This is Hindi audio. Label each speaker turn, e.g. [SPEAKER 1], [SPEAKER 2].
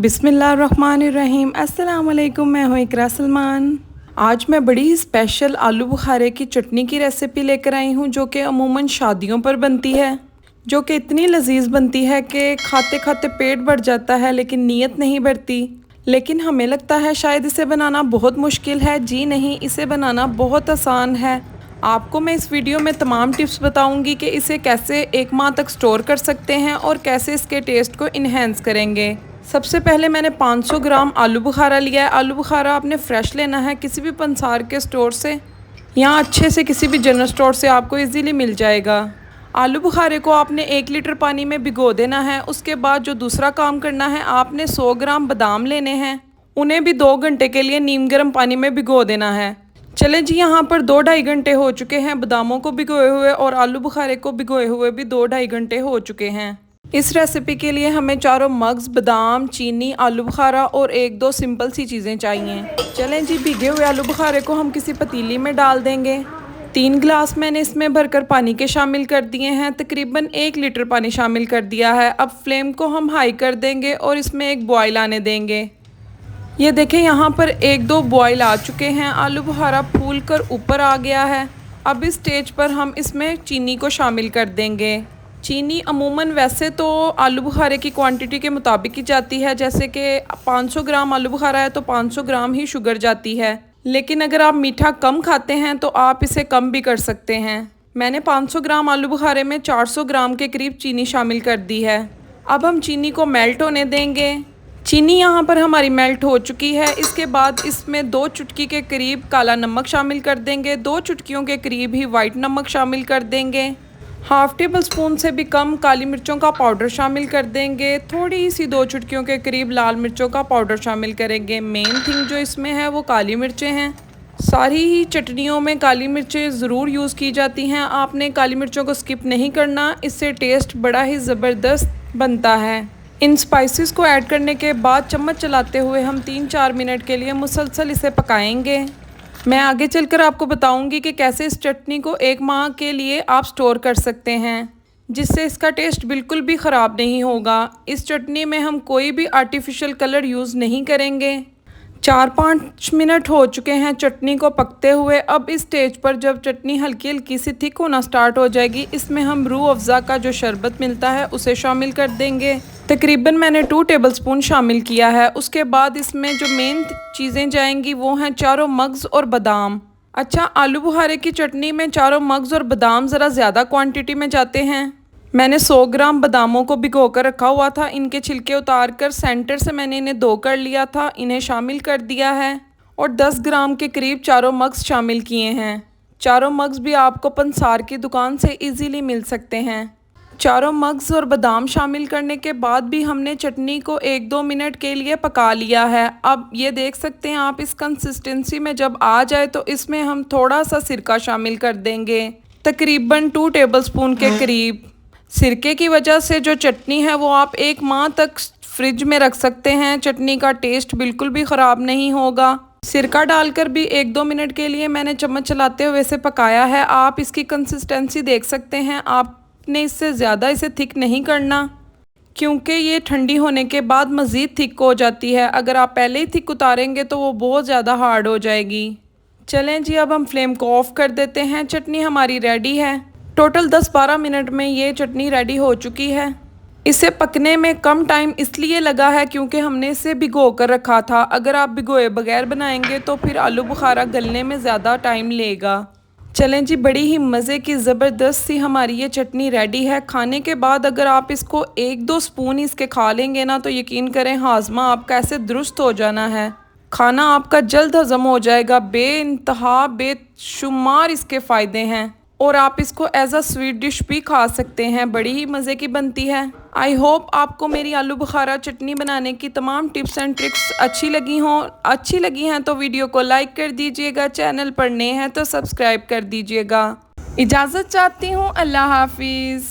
[SPEAKER 1] बिस्मिल्लाहिर्रहमानिर्रहीम। अस्सलाम वालेकुम। मैं हूँ इकरा सलमान। आज मैं बड़ी ही स्पेशल आलू बुखारे की चटनी की रेसिपी लेकर आई हूँ, जो कि अमूमन शादियों पर बनती है, जो कि इतनी लजीज बनती है कि खाते खाते पेट भर जाता है, लेकिन नीयत नहीं बढ़ती। लेकिन हमें लगता है शायद इसे बनाना बहुत मुश्किल है। जी नहीं, इसे बनाना बहुत आसान है। आपको मैं इस वीडियो में तमाम टिप्स बताऊंगी कि इसे कैसे एक माह तक स्टोर कर सकते हैं और कैसे इसके टेस्ट को इन्हेंस करेंगे। सबसे पहले मैंने 500 ग्राम आलू बुखारा लिया है। आलू बुखारा आपने फ़्रेश लेना है किसी भी पंसार के स्टोर से, या अच्छे से किसी भी जनरल स्टोर से आपको इजीली मिल जाएगा। आलू बुखारे को आपने 1 लीटर पानी में भिगो देना है। उसके बाद जो दूसरा काम करना है, आपने 100 ग्राम बादाम लेने हैं, उन्हें भी 2 घंटे के लिए नीम गर्म पानी में भिगो देना है। चले जी, यहाँ पर 2-2.5 घंटे हो चुके हैं बादामों को भिगोए हुए, और आलू बुखारे को भिगोए हुए भी 2-2.5 घंटे हो चुके हैं। इस रेसिपी के लिए हमें 4 मग्स बादाम, चीनी, आलू बुखारा और 1-2 सिंपल सी चीज़ें चाहिए। चलें जी, भीगे हुए आलू बुखारे को हम किसी पतीली में डाल देंगे। 3 गिलास मैंने इसमें भरकर पानी के शामिल कर दिए हैं। तकरीबन 1 लीटर पानी शामिल कर दिया है। अब फ्लेम को हम हाई कर देंगे और इसमें एक बॉयल आने देंगे। ये देखें, यहाँ पर 1-2 बॉयल आ चुके हैं। आलू बुखारा फूल कर ऊपर आ गया है। अब इस स्टेज पर हम इसमें चीनी को शामिल कर देंगे। चीनी अमूमन वैसे तो आलू बुखारे की क्वांटिटी के मुताबिक ही जाती है, जैसे कि 500 ग्राम आलू बुखारा है तो 500 ग्राम ही शुगर जाती है। लेकिन अगर आप मीठा कम खाते हैं तो आप इसे कम भी कर सकते हैं। मैंने 500 ग्राम आलू बुखारे में 400 ग्राम के करीब चीनी शामिल कर दी है। अब हम चीनी को मेल्ट होने देंगे। चीनी यहाँ पर हमारी मेल्ट हो चुकी है। इसके बाद इसमें 2 चुटकी के करीब काला नमक शामिल कर देंगे। 2 चुटकियों के करीब ही वाइट नमक शामिल कर देंगे। हाफ़ टेबल स्पून से भी कम काली मिर्चों का पाउडर शामिल कर देंगे। थोड़ी सी 2 चुटकियों के करीब लाल मिर्चों का पाउडर शामिल करेंगे। मेन थिंग जो इसमें है वो काली मिर्चें हैं। सारी ही चटनियों में काली मिर्चें ज़रूर यूज़ की जाती हैं। आपने काली मिर्चों को स्किप नहीं करना, इससे टेस्ट बड़ा ही ज़बरदस्त बनता है। इन स्पाइसेस को ऐड करने के बाद चम्मच चलाते हुए हम 3-4 मिनट के लिए मुसलसल इसे पकाएंगे। मैं आगे चलकर आपको बताऊंगी कि कैसे इस चटनी को 1 माह के लिए आप स्टोर कर सकते हैं, जिससे इसका टेस्ट बिल्कुल भी ख़राब नहीं होगा। इस चटनी में हम कोई भी आर्टिफिशियल कलर यूज़ नहीं करेंगे। 4-5 मिनट हो चुके हैं चटनी को पकते हुए। अब इस स्टेज पर जब चटनी हल्की हल्की सी थिक होना स्टार्ट हो जाएगी, इसमें हम रूह अफ़ज़ा का जो शरबत मिलता है उसे शामिल कर देंगे। तकरीबन मैंने 2 टेबलस्पून शामिल किया है। उसके बाद इसमें जो मेन चीज़ें जाएंगी वो हैं 4 मग्स और बादाम। अच्छा, आलू बुखारे की चटनी में 4 मग्स और बादाम ज़रा ज़्यादा क्वांटिटी में जाते हैं। मैंने 100 ग्राम बादामों को भिगो कर रखा हुआ था। इनके छिलके उतार कर सेंटर से मैंने इन्हें धो कर लिया था, इन्हें शामिल कर दिया है। और 10 ग्राम के करीब 4 मग्स शामिल किए हैं। 4 मग्स भी आपको पंसार की दुकान से इजीली मिल सकते हैं। 4 मग्स और बादाम शामिल करने के बाद भी हमने चटनी को 1-2 मिनट के लिए पका लिया है। अब ये देख सकते हैं आप, इस कंसिस्टेंसी में जब आ जाए तो इसमें हम थोड़ा सा सिरका शामिल कर देंगे, तकरीबन 2 टेबलस्पून के करीब। सिरके की वजह से जो चटनी है वो आप 1 माह तक फ्रिज में रख सकते हैं। चटनी का टेस्ट बिल्कुल भी ख़राब नहीं होगा। सिरका डालकर भी 1-2 मिनट के लिए मैंने चम्मच चलाते हुए इसे पकाया है। आप इसकी कंसिस्टेंसी देख सकते हैं। आपने इससे ज़्यादा इसे थिक नहीं करना, क्योंकि ये ठंडी होने के बाद मज़ीद थिक हो जाती है। अगर आप पहले ही थिक उतारेंगे तो वो बहुत ज़्यादा हार्ड हो जाएगी। चलें जी, अब हम फ्लेम को ऑफ़ कर देते हैं। चटनी हमारी रेडी है। टोटल 10-12 मिनट में ये चटनी रेडी हो चुकी है। इसे पकने में कम टाइम इसलिए लगा है क्योंकि हमने इसे भिगो कर रखा था। अगर आप भिगोए बगैर बनाएंगे तो फिर आलू बुखारा गलने में ज़्यादा टाइम लेगा। चलें जी, बड़ी ही मज़े की ज़बरदस्त सी हमारी ये चटनी रेडी है। खाने के बाद अगर आप इसको 1-2 स्पून इसके खा लेंगे ना, तो यकीन करें हाजमा आपका ऐसे दुरुस्त हो जाना है। खाना आपका जल्द हज़म हो जाएगा। बेइंतहा बेशुमार इसके फ़ायदे हैं, और आप इसको एज अ स्वीट डिश भी खा सकते हैं। बड़ी ही मज़े की बनती है। आई होप आपको मेरी आलू बुखारा चटनी बनाने की तमाम टिप्स एंड ट्रिक्स अच्छी लगी हैं तो वीडियो को लाइक कर दीजिएगा। चैनल पर नए हैं तो सब्सक्राइब कर दीजिएगा। इजाज़त चाहती हूँ। अल्लाह हाफिज़।